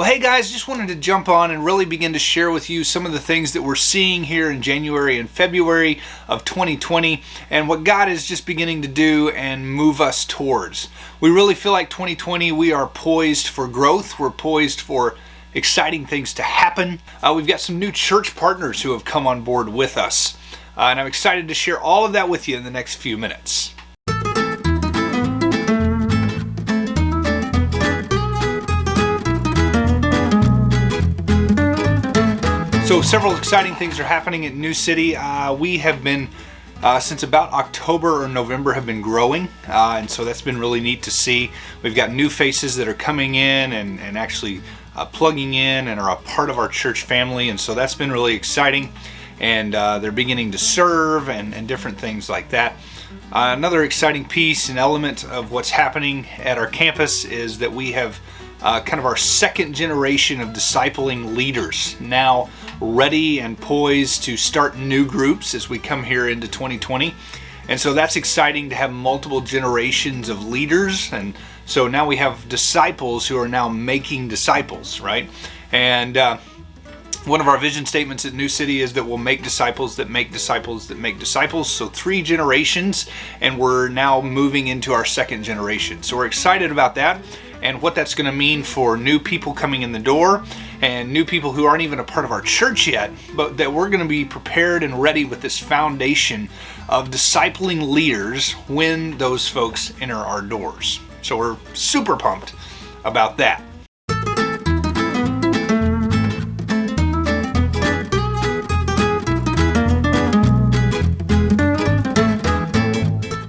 Well, hey guys, just wanted to jump on and really begin to share with you some of the things that we're seeing here in January and February of 2020 and what God is just beginning to do and move us towards. We really feel like 2020, we are poised for growth. We're poised for exciting things to happen. We've got some new church partners who have come on board with us. And I'm excited to share all of that with you in the next few minutes. So several exciting things are happening at New City. We have been, since about October or November, have been growing. And so that's been really neat to see. We've got new faces that are coming in and actually plugging in and are a part of our church family. And so that's been really exciting. And they're beginning to serve and different things like that. Another exciting piece and element of what's happening at our campus is that we have kind of our second generation of discipling leaders now ready and poised to start new groups as we come here into 2020. And so that's exciting to have multiple generations of leaders. And so now we have disciples who are now making disciples, right? And one of our vision statements at New City is that we'll make disciples that make disciples that make disciples. So 3 generations, and we're now moving into our second generation. So we're excited about that and what that's going to mean for new people coming in the door and new people who aren't even a part of our church yet, but that we're going to be prepared and ready with this foundation of discipling leaders when those folks enter our doors. So we're super pumped about that.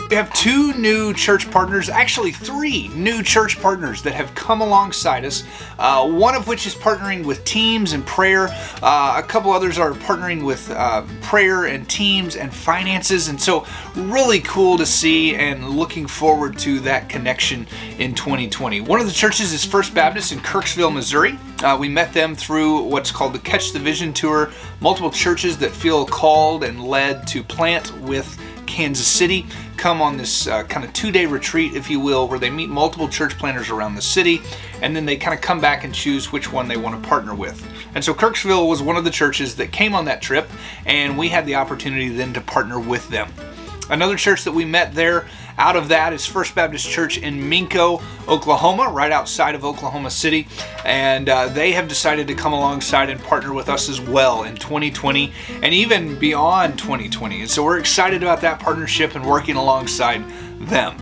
We have 2 new church partners, actually 3 new church partners that have come alongside us. One of which is partnering with teams and prayer. A couple others are partnering with prayer and teams and finances. And so really cool to see and looking forward to that connection in 2020. One of the churches is First Baptist in Kirksville, Missouri. We met them through what's called the Catch the Vision Tour. Multiple churches that feel called and led to plant with Kansas City come on this kind of 2-day retreat, if you will, where they meet multiple church planters around the city, and then they kind of come back and choose which one they want to partner with. And so Kirksville was one of the churches that came on that trip, and we had the opportunity then to partner with them. Another church that we met there out of that is First Baptist Church in Minco, Oklahoma, right outside of Oklahoma City. And they have decided to come alongside and partner with us as well in 2020 and even beyond 2020. And so we're excited about that partnership and working alongside them.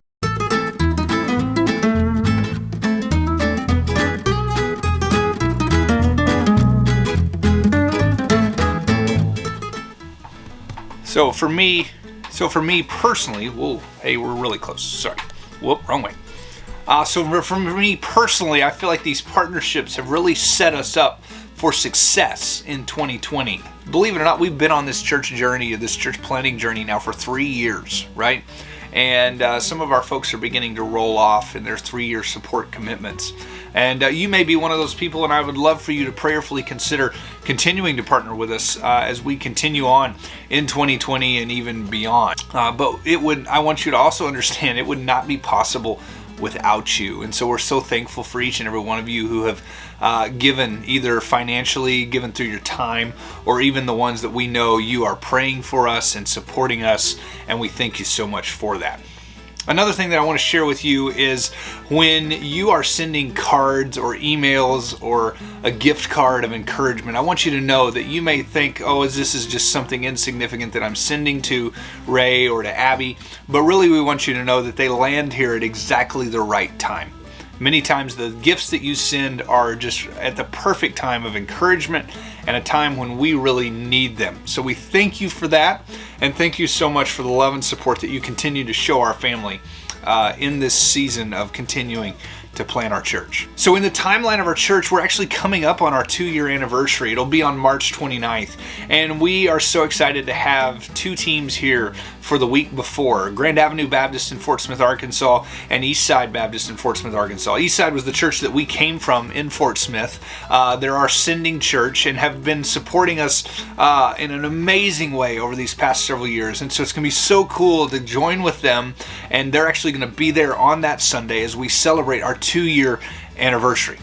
So for me personally, whoa, hey, we're really close. Sorry. Whoop, wrong way. So for me personally, I feel like these partnerships have really set us up for success in 2020. Believe it or not, we've been on this church journey, this church planting journey now for 3 years, right? And some of our folks are beginning to roll off in their 3-year support commitments. And you may be one of those people, and I would love for you to prayerfully consider continuing to partner with us as we continue on in 2020 and even beyond. But I want you to also understand it would not be possible without you. And so we're so thankful for each and every one of you who have given, either financially, given through your time, or even the ones that we know you are praying for us and supporting us, and we thank you so much for that. Another thing that I want to share with you is when you are sending cards or emails or a gift card of encouragement, I want you to know that you may think, oh, this is just something insignificant that I'm sending to Ray or to Abby, but really we want you to know that they land here at exactly the right time. Many times the gifts that you send are just at the perfect time of encouragement and a time when we really need them. So we thank you for that, and thank you so much for the love and support that you continue to show our family in this season of continuing to plant our church. So in the timeline of our church, we're actually coming up on our 2-year anniversary. It'll be on March 29th. And we are so excited to have 2 teams here for the week before. Grand Avenue Baptist in Fort Smith, Arkansas, and Eastside Baptist in Fort Smith, Arkansas. Eastside was the church that we came from in Fort Smith. They're our sending church and have been supporting us in an amazing way over these past several years. And so it's going to be so cool to join with them. And they're actually going to be there on that Sunday as we celebrate our 2-year anniversary.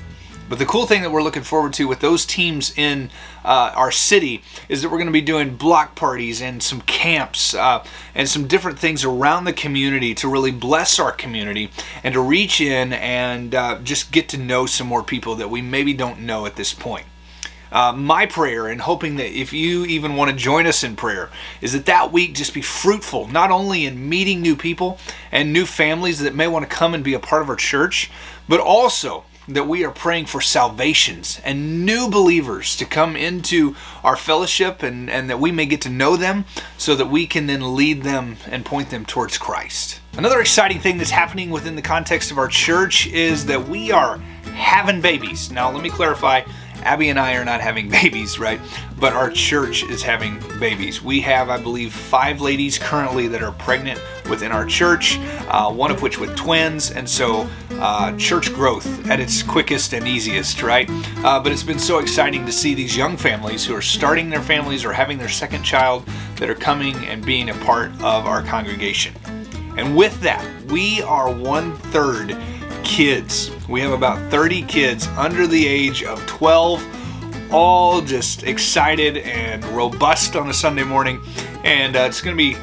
But the cool thing that we're looking forward to with those teams in our city is that we're going to be doing block parties and some camps and some different things around the community to really bless our community and to reach in and just get to know some more people that we maybe don't know at this point. My prayer, and hoping that if you even want to join us in prayer, is that week just be fruitful, not only in meeting new people and new families that may want to come and be a part of our church, but also that we are praying for salvations and new believers to come into our fellowship and that we may get to know them so that we can then lead them and point them towards Christ. Another exciting thing that's happening within the context of our church is that we are having babies. Now, let me clarify. Abby and I are not having babies, right? But our church is having babies. We have, I believe, 5 ladies currently that are pregnant within our church, one of which with twins, and so church growth at its quickest and easiest, right? But it's been so exciting to see these young families who are starting their families or having their second child that are coming and being a part of our congregation. And with that, we are 1/3 kids. We have about 30 kids under the age of 12, all just excited and robust on a Sunday morning. And it's going to be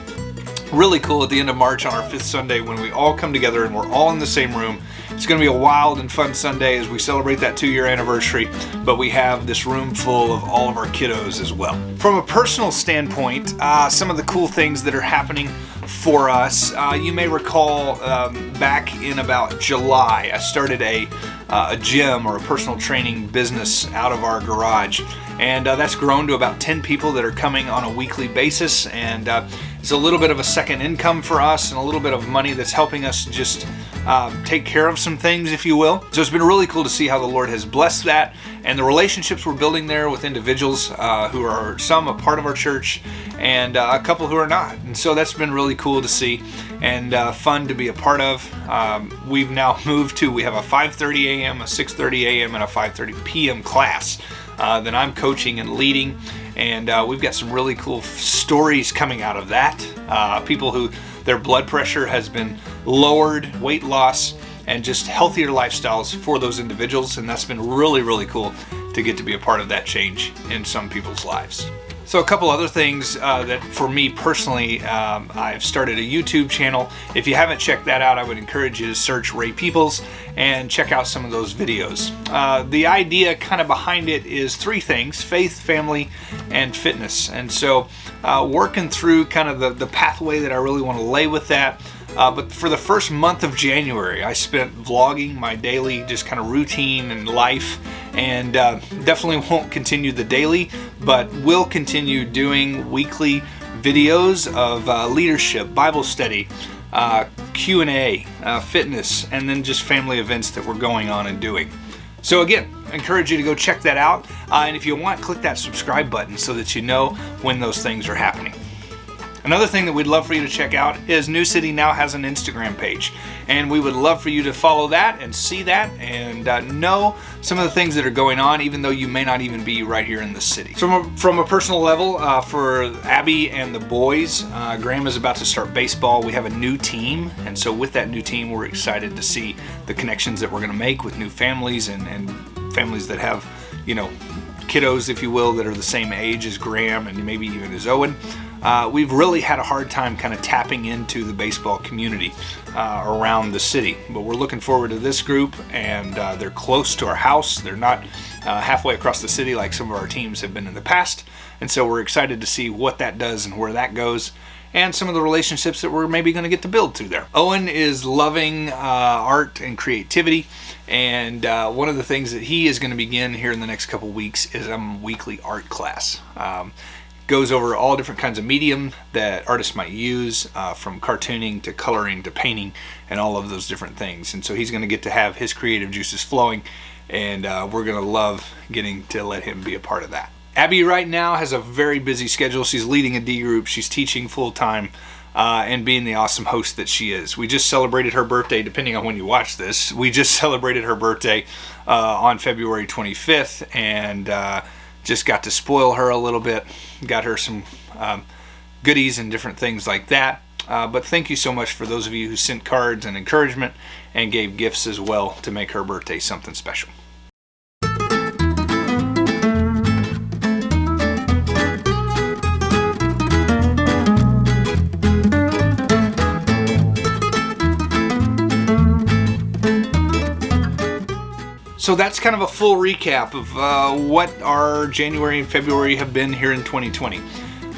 really cool at the end of March on our 5th Sunday when we all come together and we're all in the same room. It's going to be a wild and fun Sunday as we celebrate that 2-year anniversary, but we have this room full of all of our kiddos as well. From a personal standpoint, some of the cool things that are happening for us, you may recall back in about July, I started a gym or a personal training business out of our garage, and that's grown to about 10 people that are coming on a weekly basis, and it's a little bit of a second income for us and a little bit of money that's helping us just take care of some things, if you will. So it's been really cool to see how the Lord has blessed that and the relationships we're building there with individuals who are some a part of our church and a couple who are not. And so that's been really cool to see and fun to be a part of. We've now moved to, we have a 5:30 a.m., a 6:30 a.m., and a 5:30 p.m. class that I'm coaching and leading. And we've got some really cool stories coming out of that. People who their blood pressure has been lowered, weight loss, and just healthier lifestyles for those individuals. And that's been really, really cool to get to be a part of that change in some people's lives. So a couple other things that for me personally, I've started a YouTube channel. If you haven't checked that out, I would encourage you to search Ray Peoples and check out some of those videos. The idea kind of behind it is 3 things: faith, family, and fitness. And so working through kind of the pathway that I really want to lay with that. But for the first month of January, I spent vlogging my daily just kind of routine and life, and definitely won't continue the daily, but will continue doing weekly videos of leadership, Bible study, Q&A, fitness, and then just family events that we're going on and doing. So again, I encourage you to go check that out, and if you want, click that subscribe button so that you know when those things are happening. Another thing that we'd love for you to check out is New City now has an Instagram page, and we would love for you to follow that and see that and know some of the things that are going on, even though you may not even be right here in the city. From a personal level, for Abby and the boys, Graham is about to start baseball. We have a new team, and so with that new team, we're excited to see the connections that we're going to make with new families and families that have, you know, kiddos, if you will, that are the same age as Graham and maybe even as Owen. We've really had a hard time kind of tapping into the baseball community around the city, but we're looking forward to this group, and they're close to our house. They're not halfway across the city like some of our teams have been in the past, and so we're excited to see what that does and where that goes, and some of the relationships that we're maybe going to get to build through there. Owen is loving art and creativity, and one of the things that he is going to begin here in the next couple weeks is a weekly art class. Goes over all different kinds of medium that artists might use, from cartooning to coloring to painting and all of those different things. And so he's going to get to have his creative juices flowing, and we're going to love getting to let him be a part of that. Abby right now has a very busy schedule. She's leading a D group, she's teaching full-time, and being the awesome host that she is. We just celebrated her birthday, depending on when you watch this. We just celebrated her birthday on February 25th, and just got to spoil her a little bit, got her some goodies and different things like that. But thank you so much for those of you who sent cards and encouragement and gave gifts as well to make her birthday something special. So that's kind of a full recap of what our January and February have been here in 2020.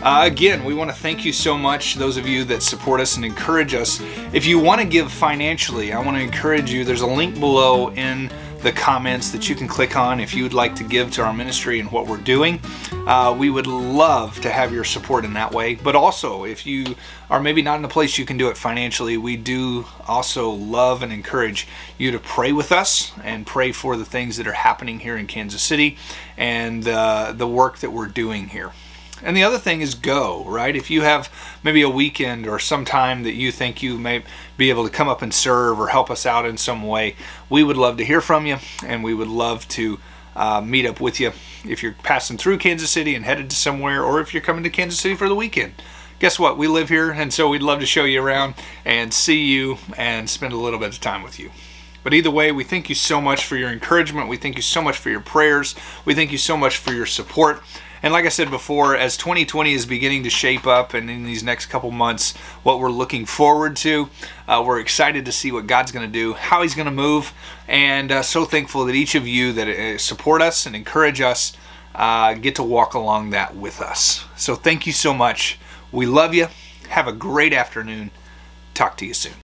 Again, we want to thank you so much, those of you that support us and encourage us. If you want to give financially, I want to encourage you. There's a link below in the comments that you can click on if you would like to give to our ministry and what we're doing. We would love to have your support in that way. But also, if you are maybe not in a place you can do it financially, we do also love and encourage you to pray with us and pray for the things that are happening here in Kansas City and the work that we're doing here. And the other thing is go, right? If you have maybe a weekend or some time that you think you may be able to come up and serve or help us out in some way, we would love to hear from you, and we would love to meet up with you if you're passing through Kansas City and headed to somewhere, or if you're coming to Kansas City for the weekend. Guess what? We live here, and so we'd love to show you around and see you and spend a little bit of time with you. But either way, we thank you so much for your encouragement. We thank you so much for your prayers. We thank you so much for your support. And like I said before, as 2020 is beginning to shape up, and in these next couple months, what we're looking forward to, we're excited to see what God's going to do, how He's going to move, and so thankful that each of you that support us and encourage us get to walk along that with us. So thank you so much. We love you. Have a great afternoon. Talk to you soon.